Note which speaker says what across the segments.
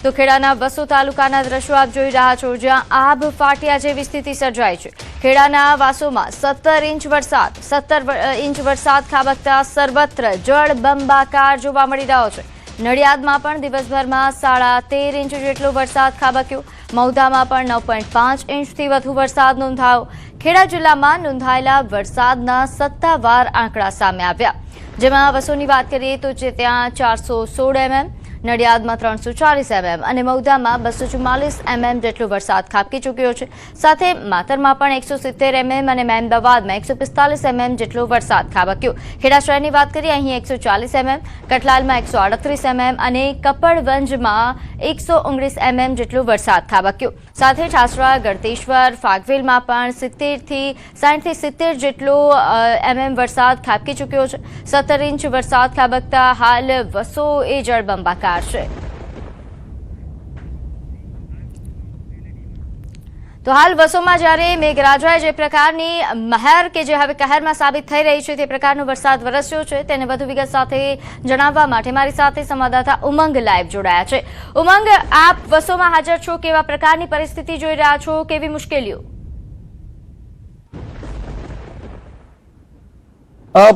Speaker 1: તો ખેડાના વસો તાલુકાના દ્રશ્યો આપ જોઈ રહ્યા છો, જ્યાં આભ ફાટ્યા જેવી સ્થિતિ સર્જાઈ છે। ખેડાના વાસોમાં 17 ઇંચ વરસાદ ખાબકતા સર્વત્ર જળબંબાકાર જોવા મળી રહ્યો છે। નડિયાદમાં પણ દિવસભરમાં 13.5 ઇંચ જેટલો વરસાદ ખાબક્યો। મૌધામાં પણ 9.5 ઇંચથી વધુ વરસાદ નોંધાયો। ખેડા જિલ્લામાં નોંધાયેલા વરસાદના સત્તાવાર આંકડા સામે આવ્યા, જેમાં વસોની વાત કરીએ તો ત્યાં 416 mm, નડિયાદમાં 340 mm અને મૌધામાં 244 mm જેટલો વરસાદ ખાબકી ચૂક્યો છે। સાથે માતરમાં પણ 170 mm અને મહેમદાવાદમાં 145 mm જેટલો વરસાદ ખાબક્યો। ખેડા શહેરની વાત કરીએ, અહીં 140 mm, કઠલાલમાં 138 mm અને કપડવંજમાં 119 mm જેટલો વરસાદ ખાબક્યો। સાથે ઠાસરા, ગળતેશ્વર, ફાગવેલમાં પણ 60 થી 70 જેટલો mm વરસાદ ખાબકી ચૂક્યો છે। 17 ઇંચ વરસાદ ખાબકતા હાલ વસો એ જળબંબાકાર છે। તો હાલ વસોમાં જ્યારે મેઘરાજાએ જે પ્રકારની મહેર કે જે હવે કહેરમાં સાબિત થઈ રહી છે તે પ્રકારનો વરસાદ વરસ્યો છે, તેને વધુ વિગત સાથે જણાવવા માટે મારી સાથે સંવાદદાતા ઉમંગ લાઈવ જોડાયા છે। ઉમંગ, આપ વસોમાં હાજર છો, કેવા પ્રકારની પરિસ્થિતિ જોઈ રહ્યા છો, કેવી મુશ્કેલીઓ?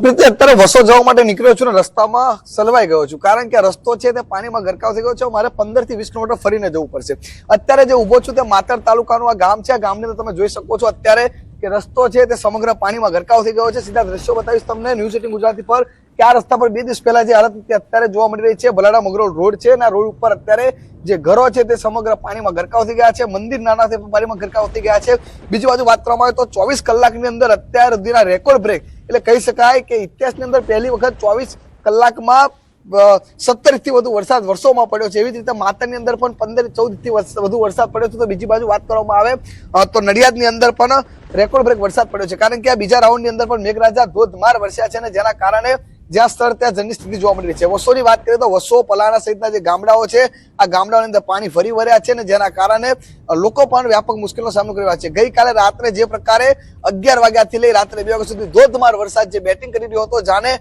Speaker 2: પ્રીતિ, અત્યારે વસો જવા માટે નીકળ્યો છું ને રસ્તામાં સલવાઈ ગયો છું, કારણ કે રસ્તો છે તે પાણીમાં ગરકાવ થઈ ગયો છે। મારે 15 થી 20 કિલોમીટર ફરીને જવું પડશે। અત્યારે જે ઉભો છું તે માતર તાલુકાનું આ ગામ છે। આ ગામની અંદર તમે જોઈ શકો છો અત્યારે કે રસ્તો છે તે સમગ્ર પાણીમાં ગરકાવ થઈ ગયો છે। સીધા દ્રશ્યો બતાવીશ તમને ન્યૂઝ 18 ગુજરાતી પર કે આ રસ્તા પર 2 દિવસ પહેલા જે હાલત હતી અત્યારે જોવા મળી રહી છે। ભલાડા મગરોળ રોડ છે અને આ રોડ ઉપર અત્યારે જે ઘરો છે તે સમગ્ર પાણીમાં ગરકાવ થઈ ગયા છે। મંદિર નાના છે પાણીમાં ગરકાવ થઈ ગયા છે। બીજી બાજુ વાત કરવામાં આવે તો 24 કલાકની અંદર અત્યાર સુધીના રેકોર્ડ બ્રેક એટલે કહી શકાય કે ઇતિહાસની અંદર પહેલી વખત 24 કલાકમાં 17 ઇંચથી વધુ વરસાદ વર્ષોમાં પડ્યો છે। એવી જ રીતે માતરની અંદર પણ 15-14 ઇંચથી વધુ વરસાદ પડ્યો છે। તો બીજી બાજુ વાત કરવામાં આવે તો નડિયાદની અંદર પણ રેકોર્ડ બ્રેક વરસાદ પડ્યો છે, કારણ કે આ બીજા રાઉન્ડની અંદર પણ મેઘરાજા ધોધમાર વરસ્યા છે અને જેના કારણે જ્યાં સ્થળ ત્યાં જનની સ્થિતિ જોવા મળી રહી છે। વસોની વાત કરીએ તો વસો, પલાણા સહિતના જે ગામડાઓ છે આ ગામડાઓની અંદર પાણી ફરી વળ્યા છે અને જેના કારણે લોકો પણ વ્યાપક મુશ્કેલીનો સામનો કરી રહ્યા છે। ગઈકાલે રાત્રે જે પ્રકારે 11 વાગ્યાથી લઈ રાત્રે 2 વાગ્યા સુધી ધોધમાર વરસાદ જે બેટિંગ કરી રહ્યો હતો, જાણે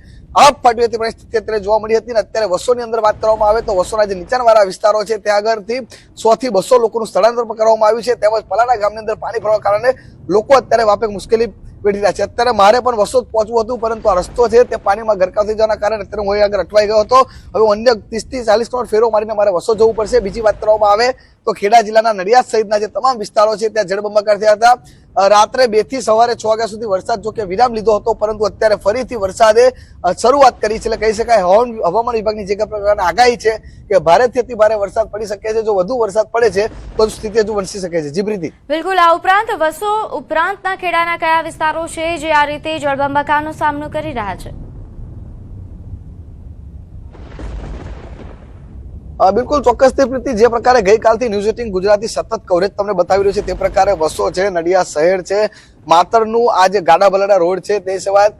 Speaker 2: આપ ફાટ્યું હતી પરિસ્થિતિ અત્યારે જોવા મળી હતી। અત્યારે વસોની અંદર વાત કરવામાં આવે તો વસોના જે નીચાણવાળા વિસ્તારો છે ત્યાં આગળથી 100 થી 200 લોકોનું સ્થળાંતર કરવામાં આવ્યું છે। તેમજ પલાણા ગામની અંદર પાણી ભરવા કારણે લોકો અત્યારે વ્યાપક મુશ્કેલી વેઠી રહ્યા છે। અત્યારે મારે પણ વસો પહોંચવું હતું, પરંતુ આ રસ્તો છે તે પાણીમાં ગરકાવ થઈ જવાના કારણે અત્યારે હું આગળ અટવાઈ ગયો હતો। હવે અન્ય 30 થી 40 કિલોમીટર ફેરો મારીને મારે વસો જવું પડશે। બીજી વાત કરવામાં આવે તો ખેડા જિલ્લાના નડિયાદ સહિતના જે તમામ વિસ્તારો છે ત્યાં જળબંબાકાર થયા હતા। રાત્રે 2 થી સવારે 6 વાગ્યા સુધી વરસાદ જો કે વિરામ લીધો હતો, પરંતુ અત્યારે ફરીથી વરસાદે શરૂઆત કરી છે। એટલે કહી શકાય હવામાન વિભાગની જે પ્રકારની આગાહી છે કે ભારેથી અતિ ભારે વરસાદ પડી શકે છે। જો વધુ વરસાદ પડે છે તો સ્થિતિ હજુ વણસી શકે છે। જી પ્રીતિ,
Speaker 1: બિલકુલ। આ ઉપરાંત વસો ઉપરાંતના ખેડાના કયા વિસ્તારો છે જે આ રીતે જળબંબાકારનો સામનો કરી રહ્યા છે?
Speaker 2: બિલકુલ ચોક્કસથી પ્રીતિ, જે પ્રકારે ગઈકાલથી ન્યૂઝ 18 ગુજરાતી સતત કવરેજ તમને બતાવી રહ્યું છે તે પ્રકારે વસો છે, નડિયાદ શહેર છે, માતરનું આ જે ગાડા બલાડા રોડ છે તે સિવાય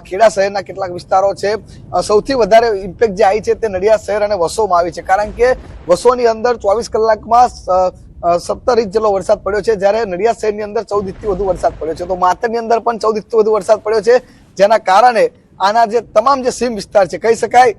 Speaker 2: ખેડા શહેરના કેટલાક વિસ્તારો છે, સૌથી વધારે ઇમ્પેક્ટ જે આવી છે તે નડિયાદ શહેર અને વસોમાં આવી છે, કારણ કે વસોની અંદર 24 કલાકમાં 17 ઇંચ જેટલો વરસાદ પડ્યો છે, જ્યારે નડિયાદ શહેરની અંદર 14 ઇંચથી વધુ વરસાદ પડ્યો છે। તો માતરની અંદર પણ 14 ઇંચથી વધુ વરસાદ પડ્યો છે, જેના કારણે આના જે તમામ જે સીમ વિસ્તાર છે, કહી શકાય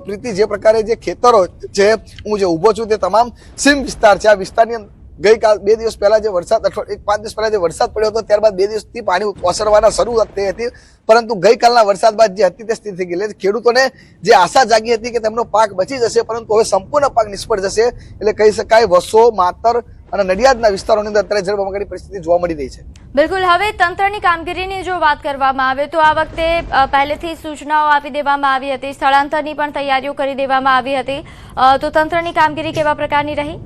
Speaker 2: પ્રીતિ જે પ્રકારે જે ખેતરો છે હું જે ઉભો છું તે તમામ સીમ વિસ્તાર છે। આ વિસ્તારની ગઈકાલ 2 દિવસ પહેલા જે વરસાદ 5 દિવસ પહેલા જે વરસાદ પડ્યો હતો ત્યારબાદ 2 દિવસથી પાણી ઓસરવાના શરૂઆત થઈ હતી, પરંતુ ગઈકાલના વરસાદ બાદ જે હતી તે સ્થિતિ થઈ ગઈ। ખેડૂતોને જે આશા જાગી હતી કે તેમનો પાક બચી જશે, પરંતુ હવે સંપૂર્ણ પાક નિષ્ફળ જશે। એટલે કહી શકાય વસો, માતર અને નડિયાદના વિસ્તારોની અંદર અત્યારે જળબંબાકારની પરિસ્થિતિ જોવા મળી રહી છે।
Speaker 1: બિલકુલ। હવે તંત્રની કામગીરીની જો વાત કરવામાં આવે તો આ વખતે પહેલેથી સૂચનાઓ આપી દેવામાં આવી હતી, સ્થળાંતરની પણ તૈયારીઓ કરી દેવામાં આવી હતી, તો તંત્રની કામગીરી કેવા પ્રકારની રહી?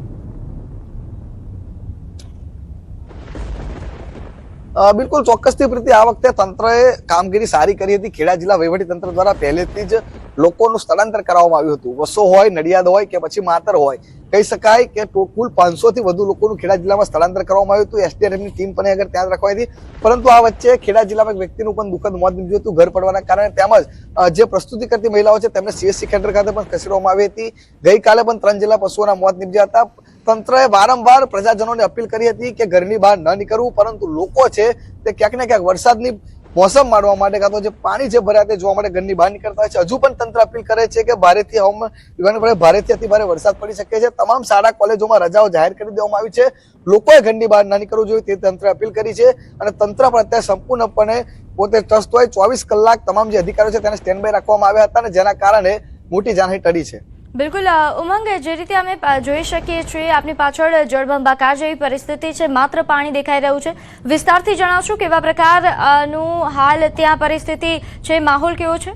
Speaker 2: બિલકુલ ચોક્કસથી પ્રીતિ, આ વખતે તંત્રએ કામગીરી સારી કરી હતી। ખેડા જિલ્લા વહીવટી તંત્ર દ્વારા પહેલેથી જ લોકોનું સ્થળાંતર કરવામાં આવ્યું હતું। વસો હોય, નડિયાદ હોય કે પછી માતર હોય, કહી શકાય કે કુલ 500 થી વધુ લોકોનું ખેડા જિલ્લામાં સ્થળાંતર કરવામાં આવ્યું હતું। એસડીઆરએફની ટીમ પણ આગળ ત્યાં રખવાઈ હતી, પરંતુ આ વચ્ચે ખેડા જિલ્લામાં એક વ્યક્તિનું પણ દુઃખદ મોત નીપજ્યું હતું ઘર પડવાના કારણે। તેમજ જે પ્રસ્તુતિ કરતી મહિલાઓ છે તેમને સીએસસી કેન્દ્ર ખાતે પણ ખસેડવામાં આવી હતી। ગઈકાલે પણ 3 જેટલા પશુઓના મોત નીપજ્યા હતા। તંત્રએ વારંવાર પ્રજાજનોને અપીલ કરી હતી કે ઘરની બહાર ન નીકળવું, પરંતુ લોકો છે તે ક્યાંક ને ક્યાંક વરસાદની મોસમ માણવા માટે કાં તો જે પાણી છે ભર્યા તે જોવા માટે ઘરની બહાર નીકળતા હોય છે. હજુ પણ તંત્ર અપીલ કરે છે કે ભારેથી હવામાન વિભાગને પડે ભારેથી અતિ ભારે વરસાદ પડી શકે છે. તમામ શાળા કોલેજોમાં રજાઓ જાહેર કરી દેવામાં આવી છે. લોકોએ ઘરની બહાર ના નીકળવું જોઈએ તે તંત્રએ અપીલ કરી છે અને તંત્ર પણ અત્યારે સંપૂર્ણપણે પોતે ટ્રસ્ટ હોય 24 કલાક તમામ જે અધિકારીઓ છે તેને સ્ટેન્ડ બાય રાખવામાં આવ્યા હતા અને જેના કારણે મોટી જાનહાની ટળી છે.
Speaker 1: બિલકુલ ઉમંગ, જે રીતે અમે જોઈ શકીએ છીએ આપની પાછળ જળબંબાકાર જેવી પરિસ્થિતિ છે, માત્ર પાણી દેખાઈ રહ્યું છે. વિસ્તારથી જણાવશો કેવા પ્રકારનું હાલ ત્યાં પરિસ્થિતિ છે, માહોલ કેવો છે?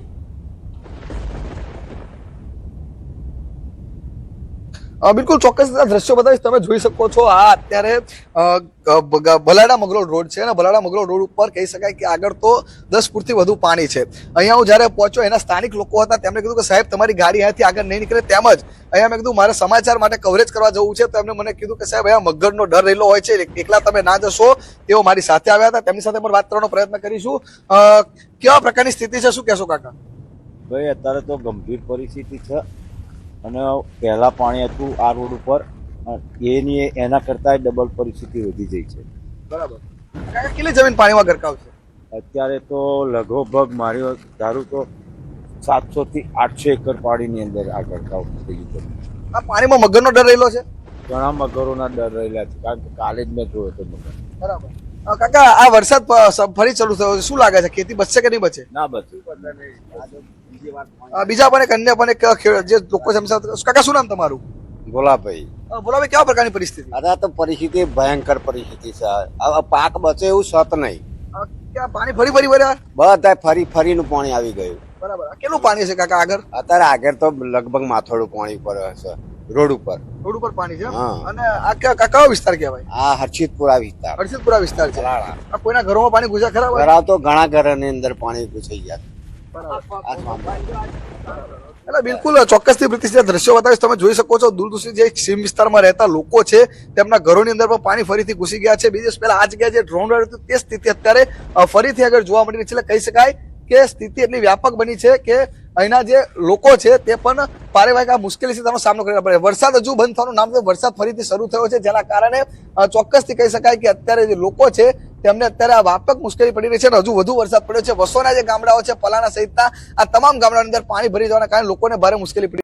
Speaker 2: બિલકુલ ચોક્કસ દ્રશ્યો બતાવીશ. તમે જોઈ શકો છો આ અત્યારે ભલાડા મગરોળ રોડ છે અને ભલાડા મગરોળ રોડ ઉપર કહી શકાય કે આગળ તો 10 ફૂટથી વધુ પાણી છે. અહીંયા હું જ્યારે પહોંચ્યો એના સ્થાનિક લોકો હતા, તેમણે કીધું કે સાહેબ તમારી ગાડી અહીંયાથી આગળ નહીં નીકળે. તેમજ અહીંયા મેં કીધું મારે સમાચાર માટે કવરેજ કરવા જવું છે, તો એમણે મને કીધું કે સાહેબ અહીંયા મગરનો ડર રહેલો હોય છે, એકલા તમે ના જશો. તેઓ મારી સાથે આવ્યા હતા, તેમની સાથે પણ વાત કરવાનો પ્રયત્ન કરીશું. કેવા પ્રકારની સ્થિતિ છે, શું કહેશો કાકા?
Speaker 3: ભાઈ અત્યારે તો ગંભીર પરિસ્થિતિ છે અને પહેલા પાણી હતું આ રોડ ઉપર, એના કરતા ડબલ પરિસ્થિતિ વધી ગઈ છે.
Speaker 2: બરાબર. કાકા કેટલી જમીન પાણીમાં ગરકાવ છે?
Speaker 3: અત્યારે તો લગભગ મારી ધારું તો 700 થી 800 એકર પાણીની અંદર આ ગરકાવ થઈ ગયું છે.
Speaker 2: આ પાણીમાં મગરનો ડર રહેલો છે?
Speaker 3: ઘણા મગરોના ડર રહેલા છે, કારણ કે કાલે જ મેં જોયો હતો મગર.
Speaker 2: બરાબર. કાકા આ વરસાદ ફરી ચાલુ થયો છે, શું લાગે છે ખેતી બચશે કે નહીં બચે?
Speaker 3: ના બચે.
Speaker 2: બીજા પણ એક અન્ય પણ એક જે લોકો છે કાકા શું નામ તમારું?
Speaker 4: ભોલાભાઈ.
Speaker 2: ભોલાભાઈ કેવા પ્રકારની પરિસ્થિતિ?
Speaker 4: અરે તો પરિસ્થિતિ ભયંકર પરિસ્થિતિ છે. હવે પાક બચે એવું સત નહીં.
Speaker 2: ક્યાં પાણી ફરી ભર્યા?
Speaker 4: બધા ફરીનું પાણી આવી ગયું.
Speaker 2: બરાબર. કેટલું પાણી છે કાકા આગળ?
Speaker 4: અત્યારે આગળ તો લગભગ માથોડું પાણી પર છે, રોડ ઉપર.
Speaker 2: રોડ ઉપર પાણી છે.
Speaker 4: હા.
Speaker 2: અને આ કયો વિસ્તાર કહેવાય?
Speaker 4: આ હર્ષિતપુરા વિસ્તાર.
Speaker 2: હર્ષિતપુરા વિસ્તાર છે.
Speaker 4: બરાબર.
Speaker 2: આ કોઈના ઘરોમાં પાણી ઘૂસ્યા ખરા?
Speaker 4: ઘરા તો ઘણા ઘરની અંદર પાણી ઘૂસાઈ ગયા.
Speaker 2: એટલે બિલકુલ ચોક્કસથી પ્રતિષ્ઠિત દ્રશ્યો બતાવીશ. તમે જોઈ શકો છો દૂર દૂર જે સીમ વિસ્તારમાં રહેતા લોકો છે તેમના ઘરોની અંદર પણ પાણી ફરીથી ઘૂસી ગયા છે. 2 દિવસ પહેલા આ જગ્યાએ જે ડ્રોન રહ્યું હતું તે સ્થિતિ અત્યારે ફરીથી આગળ જોવા મળી રહી છે. એટલે કહી શકાય કે સ્થિતિ એટલી વ્યાપક બની છે કે અહીંના જે લોકો છે તે પણ પારિવારિક આ મુશ્કેલી સ્થિતિનો સામનો કરવો પડે. વરસાદ હજુ બંધ થવાનું નામ નથી, વરસાદ ફરીથી શરૂ થયો છે, જેના કારણે ચોક્કસથી કહી શકાય કે અત્યારે જે લોકો છે તેમને અત્યારે આ વ્યાપક મુશ્કેલી પડી રહી છે અને હજુ વધુ વરસાદ પડ્યો છે. વસોના જે ગામડાઓ છે, પલાણા સહિતના આ તમામ ગામડાની અંદર પાણી ભરી જવાના કારણે લોકોને ભારે મુશ્કેલી પડી